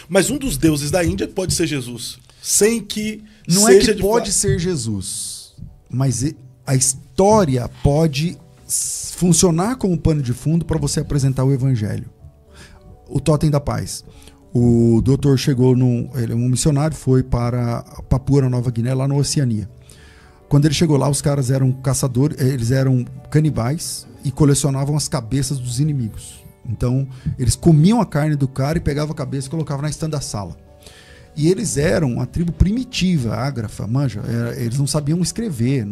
Mas um dos deuses da Índia pode ser Jesus. Sem que não seja é que pode ser Jesus, mas a história pode funcionar como pano de fundo para você apresentar o evangelho. O Totem da Paz. O doutor chegou ele é um missionário, foi para Papua Nova Guiné, lá na Oceania. Quando ele chegou lá, os caras eram caçadores, eles eram canibais e colecionavam as cabeças dos inimigos. Então, eles comiam a carne do cara e pegavam a cabeça e colocavam na estante da sala. E eles eram uma tribo primitiva, ágrafa, manja. Eles não sabiam escrever.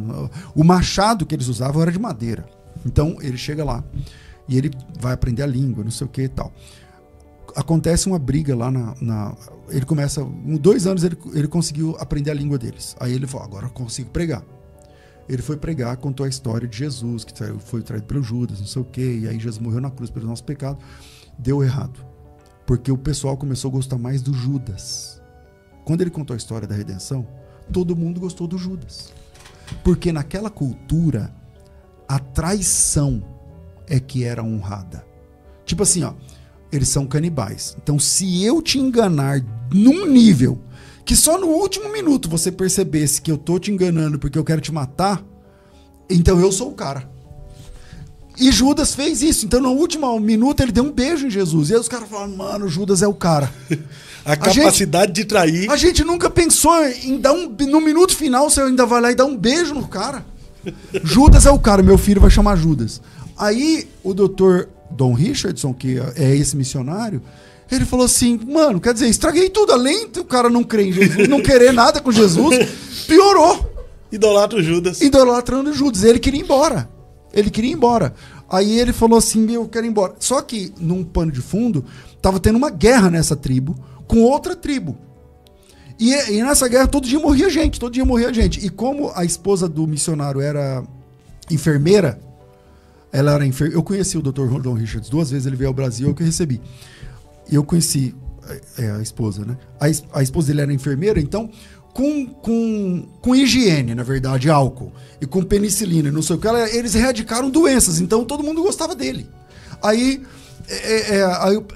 O machado que eles usavam era de madeira. Então, ele chega lá e ele vai aprender a língua, não sei o que e tal. Acontece uma briga lá ele começa, em 2 anos ele conseguiu aprender a língua deles. Aí ele falou, agora eu consigo pregar. Ele foi pregar, contou a história de Jesus, que foi traído pelo Judas, não sei o quê, e aí Jesus morreu na cruz pelo nosso pecado. Deu errado, porque o pessoal começou a gostar mais do Judas. Quando ele contou a história da redenção, todo mundo gostou do Judas. Porque naquela cultura, a traição é que era honrada. Tipo assim, ó, eles são canibais. Então, se eu te enganar num nível que só no último minuto você percebesse que eu tô te enganando porque eu quero te matar, então eu sou o cara. E Judas fez isso. Então, no último minuto, ele deu um beijo em Jesus. E aí os caras falaram, mano, Judas é o cara. A capacidade de trair. A gente nunca pensou em dar no minuto final, você ainda vai lá e dá um beijo no cara. Judas é o cara, meu filho vai chamar Judas. Aí, o doutor Don Richardson, que é esse missionário, ele falou assim, mano, quer dizer, estraguei tudo, além do cara não crer em Jesus, não querer nada com Jesus, piorou. Idolatra o Judas. Idolatrando o Judas, ele queria ir embora. Ele queria ir embora. Aí ele falou assim, eu quero ir embora. Só que, num pano de fundo, tava tendo uma guerra nessa tribo, com outra tribo. E nessa guerra, todo dia morria gente. E como a esposa do missionário era enfermeira, ela era enfermeira. Eu conheci o Dr. Don Richards 2 vezes, ele veio ao Brasil, eu que recebi. E eu conheci a esposa, né? A esposa dele era enfermeira, então, com higiene, na verdade, álcool, e com penicilina, não sei o que, eles erradicaram doenças, então todo mundo gostava dele. Aí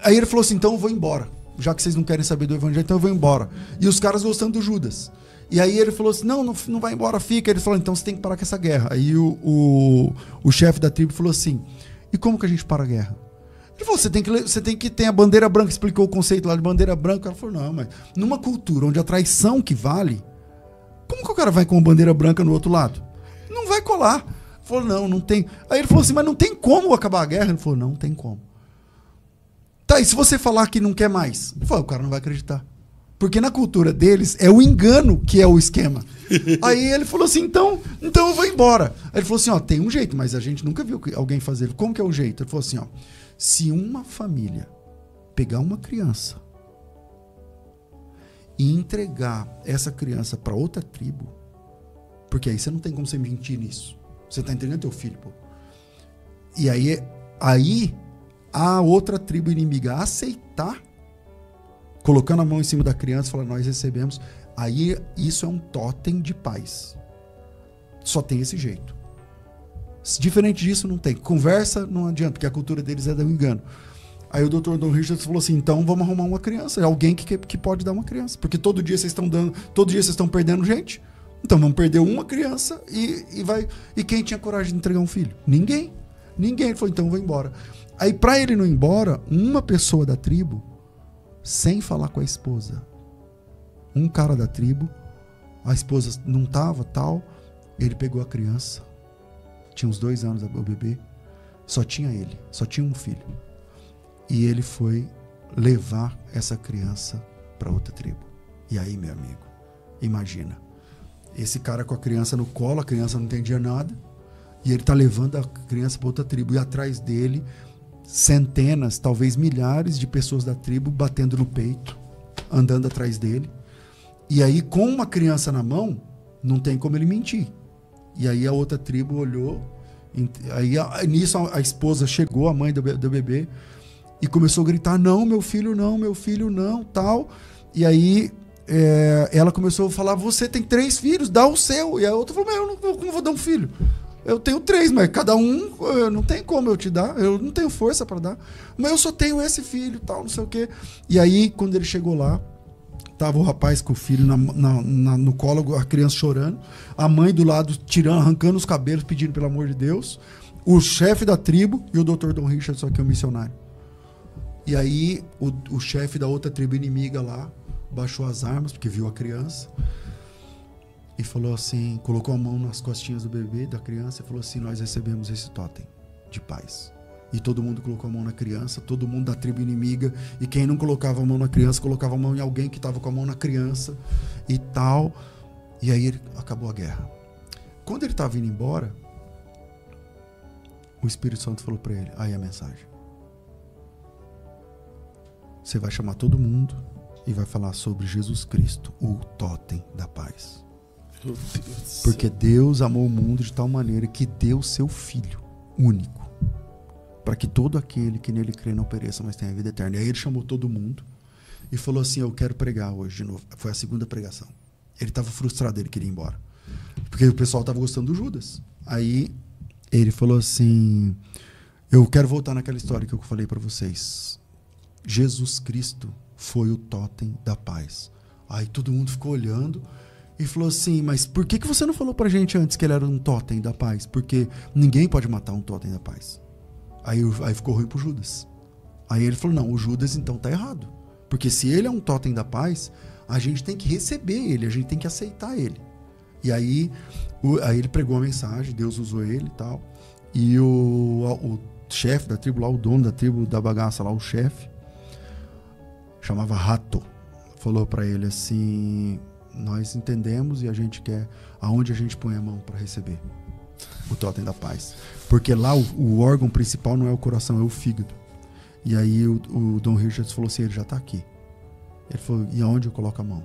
ele falou assim, então eu vou embora. Já que vocês não querem saber do evangelho, então eu vou embora. E os caras gostando do Judas. E aí ele falou assim, não vai embora, fica. Ele falou, então você tem que parar com essa guerra. Aí o chefe da tribo falou assim, e como que a gente para a guerra? Ele falou, você tem que ter a bandeira branca, explicou o conceito lá de bandeira branca. O cara falou, não, mas numa cultura onde a traição que vale, como que o cara vai com a bandeira branca no outro lado? Não vai colar. Ele falou, não tem. Aí ele falou assim, mas não tem como acabar a guerra? Ele falou, não tem como. Tá, e se você falar que não quer mais? Ele falou, o cara não vai acreditar. Porque na cultura deles é o engano que é o esquema. Aí ele falou assim, então eu vou embora. Aí ele falou assim, ó, tem um jeito, mas a gente nunca viu alguém fazer. Como que é o jeito? Ele falou assim, ó, se uma família pegar uma criança e entregar essa criança para outra tribo, porque aí você não tem como você mentir nisso. Você tá entregando teu filho, pô. E aí a outra tribo inimiga aceitar, colocando a mão em cima da criança, falando, nós recebemos, aí isso é um totem de paz. Só tem esse jeito. Diferente disso, não tem. Conversa, não adianta, porque a cultura deles é do engano. Aí o Dr. Don Richards falou assim, então vamos arrumar uma criança, alguém que pode dar uma criança, porque todo dia vocês estão perdendo gente, então vamos perder uma criança e quem tinha coragem de entregar um filho? Ninguém. Ele falou, então eu vou embora. Aí pra ele não ir embora, uma pessoa da tribo, sem falar com a esposa, um cara da tribo, a esposa não tava, tal, ele pegou a criança, tinha uns 2 anos o bebê, só tinha um filho. E ele foi levar essa criança para outra tribo. E aí, meu amigo, imagina, esse cara com a criança no colo, a criança não entendia nada, e ele tá levando a criança para outra tribo, e atrás dele, centenas, talvez milhares de pessoas da tribo batendo no peito, andando atrás dele. E aí, com uma criança na mão, não tem como ele mentir. E aí a outra tribo olhou, aí nisso a esposa chegou, a mãe do bebê, e começou a gritar, não, meu filho não, tal. E aí ela começou a falar, você tem 3 filhos, dá o seu. E a outra falou, eu não vou dar um filho. Eu tenho 3, mas cada um não tem como eu te dar. Eu não tenho força para dar. Mas eu só tenho esse filho, tal, não sei o quê. E aí, quando ele chegou lá, tava o rapaz com o filho no colo, a criança chorando. A mãe do lado arrancando os cabelos, pedindo pelo amor de Deus. O chefe da tribo e o Dr. Don Richard, só que é um missionário. E aí, o chefe da outra tribo inimiga lá baixou as armas, porque viu a criança. E falou assim, colocou a mão nas costinhas do bebê, da criança, e falou assim: nós recebemos esse totem de paz. E todo mundo colocou a mão na criança, todo mundo da tribo inimiga, e quem não colocava a mão na criança, colocava a mão em alguém que estava com a mão na criança e tal. E aí acabou a guerra. Quando ele estava indo embora, o Espírito Santo falou para ele: aí a mensagem. Você vai chamar todo mundo e vai falar sobre Jesus Cristo, o totem da paz. Porque Deus amou o mundo de tal maneira que deu seu Filho único, para que todo aquele que nele crê não pereça, mas tenha vida eterna. E aí ele chamou todo mundo e falou assim: eu quero pregar hoje de novo. Foi a segunda pregação. Ele estava frustrado, ele queria ir embora, porque o pessoal estava gostando do Judas. Aí ele falou assim: eu quero voltar naquela história que eu falei para vocês. Jesus Cristo foi o totem da paz. Aí todo mundo ficou olhando e falou assim: mas por que você não falou pra gente antes que ele era um totem da paz? Porque ninguém pode matar um totem da paz. Aí ficou ruim pro Judas. Aí ele falou: não, o Judas então tá errado. Porque se ele é um totem da paz, a gente tem que receber ele, a gente tem que aceitar ele. E aí ele pregou a mensagem, Deus usou ele e tal. E o chefe da tribo lá, o dono da tribo da bagaça lá, o chefe, chamava Rato, falou pra ele assim: nós entendemos e a gente quer aonde a gente põe a mão para receber o totem da paz. Porque lá o órgão principal não é o coração, é o fígado. E aí o Don Richards falou assim: ele já tá aqui. Ele falou: e aonde eu coloco a mão?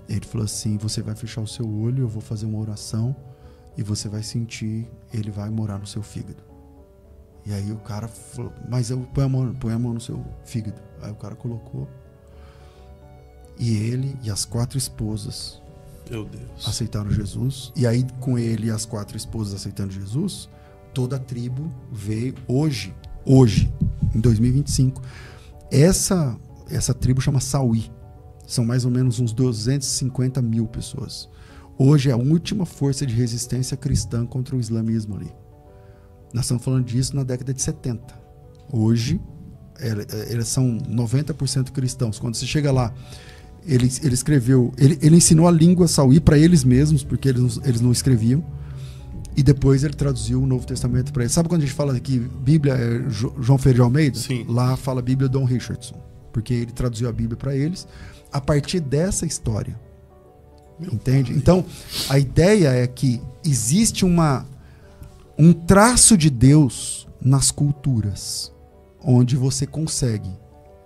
Ele falou assim: você vai fechar o seu olho, eu vou fazer uma oração e você vai sentir, ele vai morar no seu fígado. E aí o cara falou: mas eu põe a mão no seu fígado. Aí o cara colocou. E ele e as 4 esposas, meu Deus, aceitaram Jesus. E aí com ele e as 4 esposas aceitando Jesus, toda a tribo veio hoje, em 2025. Essa tribo chama Sauí. São mais ou menos uns 250 mil pessoas. Hoje é a última força de resistência cristã contra o islamismo ali. Nós estamos falando disso na década de 70. Hoje, eles são 90% cristãos. Quando você chega lá, ele escreveu, ele ensinou a língua Sauí para eles mesmos, porque eles não escreviam. E depois ele traduziu o Novo Testamento para eles. Sabe quando a gente fala que Bíblia é João Ferreira de Almeida? Sim. Lá fala Bíblia Don Richardson, porque ele traduziu a Bíblia para eles a partir dessa história. Entende? Então, a ideia é que existe um traço de Deus nas culturas, onde você consegue,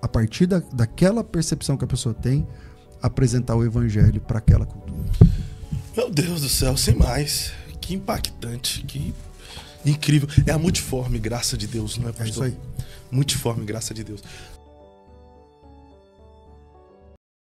a partir daquela percepção que a pessoa tem, apresentar o evangelho para aquela cultura. Meu Deus do céu, sem mais. Que impactante, que incrível. É a multiforme graça de Deus, não é, pastor? É isso aí. Multiforme graça de Deus.